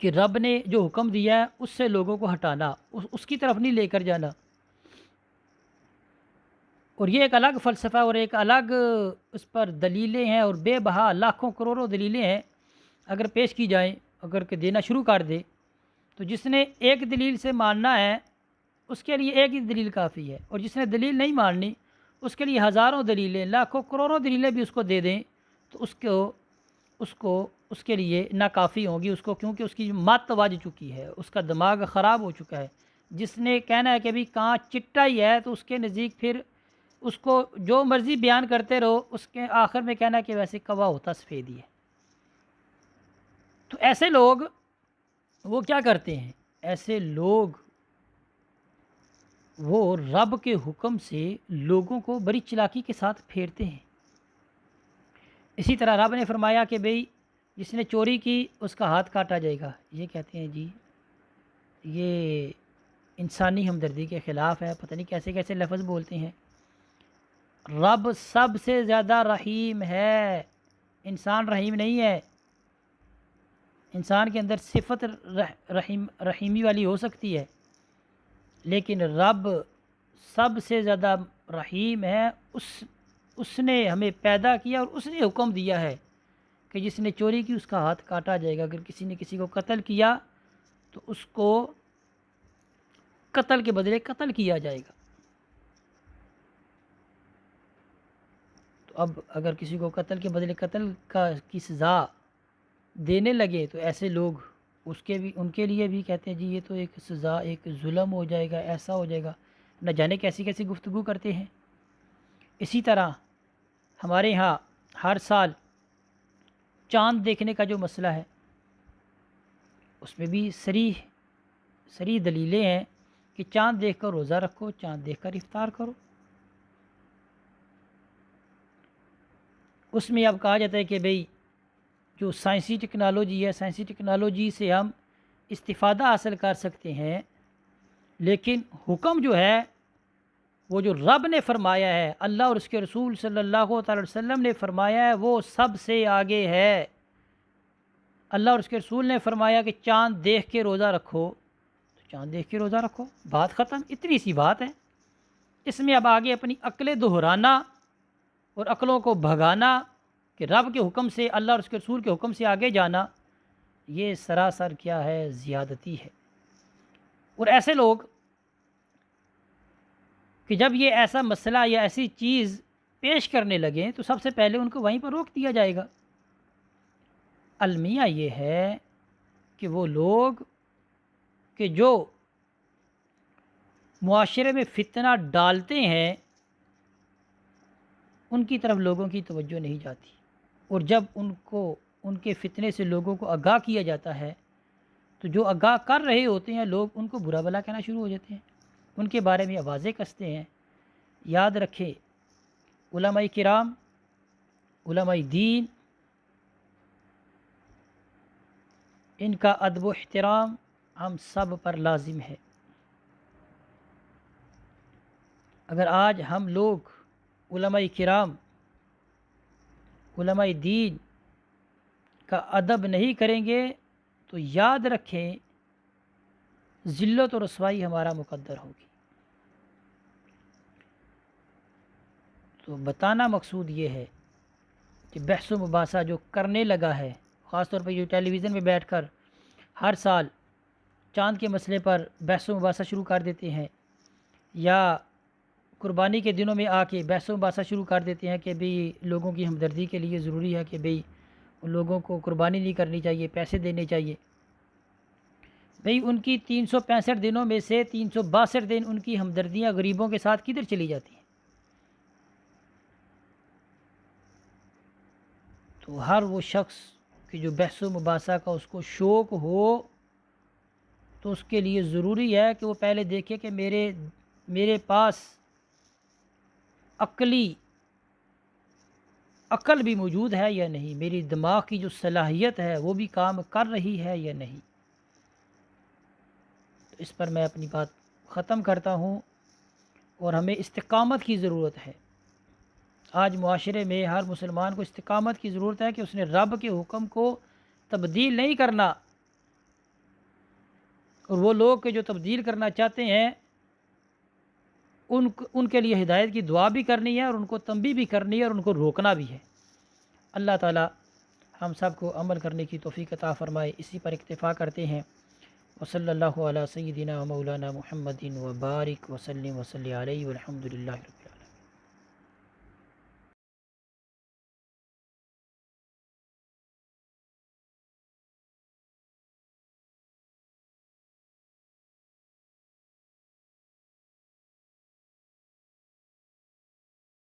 کہ رب نے جو حکم دیا ہے اس سے لوگوں کو ہٹانا، اس کی طرف نہیں لے کر جانا۔ اور یہ ایک الگ فلسفہ اور ایک الگ اس پر دلیلیں ہیں، اور بے بہا لاکھوں کروڑوں دلیلیں ہیں اگر پیش کی جائیں، اگر کہ دینا شروع کر دے تو جس نے ایک دلیل سے ماننا ہے اس کے لیے ایک ہی دلیل کافی ہے، اور جس نے دلیل نہیں ماننی اس کے لیے ہزاروں دلیلیں، لاکھوں کروڑوں دلیلیں بھی اس کو دے دیں تو اس کے لیے ناکافی ہوں گی اس کو، کیونکہ اس کی مت وج چکی ہے، اس کا دماغ خراب ہو چکا ہے۔ جس نے کہنا ہے کہ بھی کانچ چٹا ہی ہے تو اس کے نزدیک پھر اس کو جو مرضی بیان کرتے رہو، اس کے آخر میں کہنا ہے کہ ویسے کوا ہوتا سفید ہی ہے۔ تو ایسے لوگ وہ کیا کرتے ہیں؟ ایسے لوگ وہ رب کے حکم سے لوگوں کو بڑی چلاکی کے ساتھ پھیرتے ہیں۔ اسی طرح رب نے فرمایا کہ بھئی جس نے چوری کی اس کا ہاتھ کاٹا جائے گا، یہ کہتے ہیں جی یہ انسانی ہمدردی کے خلاف ہے، پتہ نہیں کیسے کیسے لفظ بولتے ہیں۔ رب سب سے زیادہ رحیم ہے، انسان رحیم نہیں ہے۔ انسان کے اندر صفت رحیمی والی ہو سکتی ہے، لیکن رب سب سے زیادہ رحیم ہے۔ اس نے ہمیں پیدا کیا اور اس نے حکم دیا ہے کہ جس نے چوری کی اس کا ہاتھ کاٹا جائے گا۔ اگر کسی نے کسی کو قتل کیا تو اس کو قتل کے بدلے قتل کیا جائے گا۔ تو اب اگر کسی کو قتل کے بدلے قتل کی سزا دینے لگے تو ایسے لوگ ان کے لیے بھی کہتے ہیں جی یہ تو ایک سزا، ایک ظلم ہو جائے گا، ایسا ہو جائے گا، نہ جانے کیسی کیسی گفتگو کرتے ہیں۔ اسی طرح ہمارے ہاں ہر سال چاند دیکھنے کا جو مسئلہ ہے اس میں بھی صریح دلیلیں ہیں کہ چاند دیکھ کر روزہ رکھو، چاند دیکھ کر افطار کرو۔ اس میں اب کہا جاتا ہے کہ بھئی جو سائنسی ٹیکنالوجی ہے، سائنسی ٹیکنالوجی سے ہم استفادہ حاصل کر سکتے ہیں، لیکن حکم جو ہے وہ جو رب نے فرمایا ہے، اللہ اور اس کے رسول صلی اللہ تعالی وسلم نے فرمایا ہے، وہ سب سے آگے ہے۔ اللہ اور اس کے رسول نے فرمایا کہ چاند دیکھ کے روزہ رکھو تو چاند دیکھ کے روزہ رکھو، بات ختم، اتنی سی بات ہے۔ اس میں اب آگے اپنی عقلیں دہرانا اور عقلوں کو بھگانا کہ رب کے حکم سے، اللہ اور اس کے رسول کے حکم سے آگے جانا، یہ سراسر کیا ہے؟ زیادتی ہے۔ اور ایسے لوگ کہ جب یہ ایسا مسئلہ یا ایسی چیز پیش کرنے لگیں تو سب سے پہلے ان کو وہیں پر روک دیا جائے گا۔ المیہ یہ ہے کہ وہ لوگ کہ جو معاشرے میں فتنہ ڈالتے ہیں ان کی طرف لوگوں کی توجہ نہیں جاتی، اور جب ان کے فتنے سے لوگوں کو آگاہ کیا جاتا ہے تو جو آگاہ کر رہے ہوتے ہیں لوگ ان کو برا بھلا کہنا شروع ہو جاتے ہیں، ان کے بارے میں آوازیں کستے ہیں۔ یاد رکھیں علماء کرام، علماء دین، ان کا ادب و احترام ہم سب پر لازم ہے۔ اگر آج ہم لوگ علماء کرام، علماء دین کا ادب نہیں کریں گے تو یاد رکھیں ذلت و رسوائی ہمارا مقدر ہوگی۔ تو بتانا مقصود یہ ہے کہ بحث و مباحثہ جو کرنے لگا ہے، خاص طور پہ جو ٹیلی ویژن میں بیٹھ کر ہر سال چاند کے مسئلے پر بحث و مباحثہ شروع کر دیتے ہیں، یا قربانی کے دنوں میں آ کے بحث و مباحثہ شروع کر دیتے ہیں کہ بھئی لوگوں کی ہمدردی کے لیے ضروری ہے کہ بھئی ان لوگوں کو قربانی نہیں کرنی چاہیے، پیسے دینے چاہیے۔ بھئی ان کی 365 دنوں میں سے 362 دن ان کی ہمدردیاں غریبوں کے ساتھ کدھر چلی جاتی ہیں؟ تو ہر وہ شخص کہ جو بحث و مباحثہ کا اس کو شوق ہو تو اس کے لیے ضروری ہے کہ وہ پہلے دیکھے کہ میرے پاس عقل بھی موجود ہے یا نہیں، میری دماغ کی جو صلاحیت ہے وہ بھی کام کر رہی ہے یا نہیں۔ تو اس پر میں اپنی بات ختم کرتا ہوں، اور ہمیں استقامت کی ضرورت ہے۔ آج معاشرے میں ہر مسلمان کو استقامت کی ضرورت ہے کہ اس نے رب کے حکم کو تبدیل نہیں کرنا، اور وہ لوگ کہ جو تبدیل کرنا چاہتے ہیں ان کے لیے ہدایت کی دعا بھی کرنی ہے اور ان کو تنبیہ بھی کرنی ہے اور ان کو روکنا بھی ہے۔ اللہ تعالی ہم سب کو عمل کرنے کی توفیق عطا فرمائے۔ اسی پر اکتفا کرتے ہیں۔ وصلی اللہ علی سیدنا و مولانا محمد و بارک وسلم وصلی علیہ والحمد للہ۔